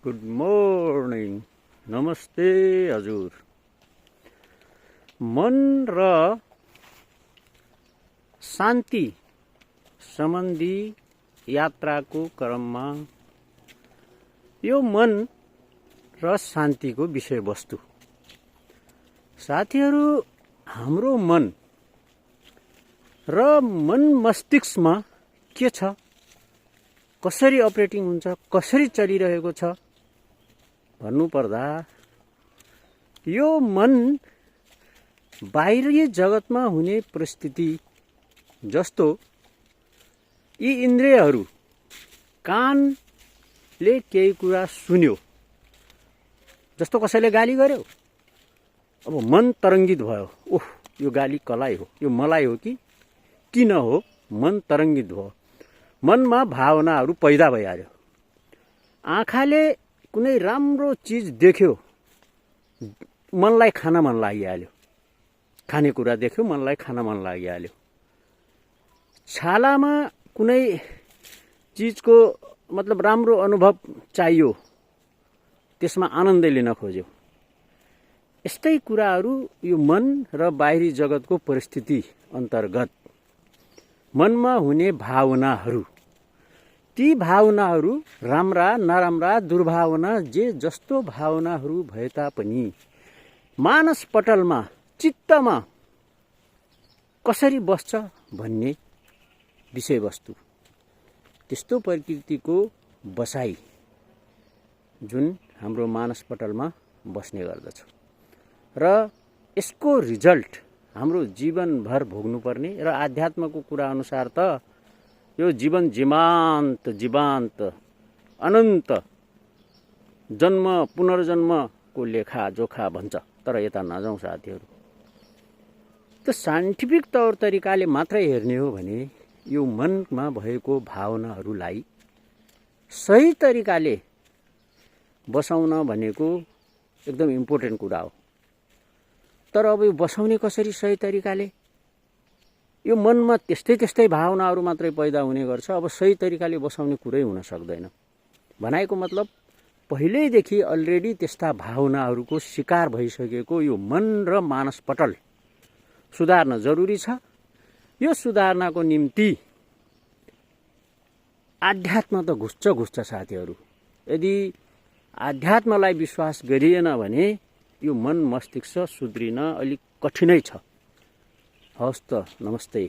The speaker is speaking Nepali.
गुड मर्निङ, नमस्ते हजुर। मन र शान्ति सम्बन्धी यात्राको क्रममा यो मन र शान्तिको विषयवस्तु। साथीहरू, हाम्रो मन र मन मस्तिष्कमा के छ, कसरी अपरेटिङ हुन्छ, कसरी चलिरहेको छ भन्नुपर्दा यो मन बाहिरी जगतमा हुने परिस्थिति जस्तो यी इन्द्रियहरू, कानले केही कुरा सुन्यो, जस्तो कसैले गाली गर्यो, अब मन तरङ्गित भयो। ओह, यो गाली कसलाई हो, यो मलाई हो कि किन हो, मन तरङ्गित भयो। मनमा भावनाहरू पैदा भइहाल्यो। आँखाले कुनै राम्रो चिज देख्यो, मनलाई खान मन लागिहाल्यो। खानेकुरा देख्यो, मनलाई खान मन लागिहाल्यो। छालामा कुनै चिजको मतलब राम्रो अनुभव चाहियो, त्यसमा आनन्द लिन खोज्यो। यस्तै कुराहरू यो मन र बाहिरी जगतको परिस्थिति अन्तर्गत मनमा हुने भावनाहरू, ती भावनाहरू राम्रा नराम्रा दुर्भावना जे जस्तो भावनाहरू भए तापनि मानस पटलमा, चित्तमा कसरी बस्छ भन्ने विषयवस्तु, त्यस्तो प्रकृतिको बसाई जुन हाम्रो मानस पटलमा बस्ने गर्दछ र यसको रिजल्ट हाम्रो जीवनभर भोग्नुपर्ने र आध्यात्मको कुरा अनुसार त यो जीवन जीवान्त अनन्त जन्म पुनर्जन्मको लेखा जोखा भन्छ। तर यता नजाउँ साथीहरू। त साइन्टिफिक तौर तरिकाले मात्रै हेर्ने हो भने यो मनमा भएको भावनाहरूलाई सही तरिकाले बसाउन भनेको एकदम इम्पोर्टेन्ट कुरा हो। तर अब यो बसाउने कसरी सही तरिकाले? यो मनमा त्यस्तै भावनाहरू मात्रै पैदा हुने गर्छ। अब सही तरिकाले बसाउने कुरै हुन सक्दैन। भनाइको मतलब पहिल्यैदेखि अलरेडी त्यस्ता भावनाहरूको शिकार भइसकेको यो मन र मानस पटल सुधार्न जरुरी छ। यो सुधार्नको निम्ति आध्यात्म त घुस्छ साथीहरू। यदि आध्यात्मलाई विश्वास गरिएन भने यो मन मस्तिष्क सुध्रिन अलिक कठिनै छ। हवस् त, नमस्ते।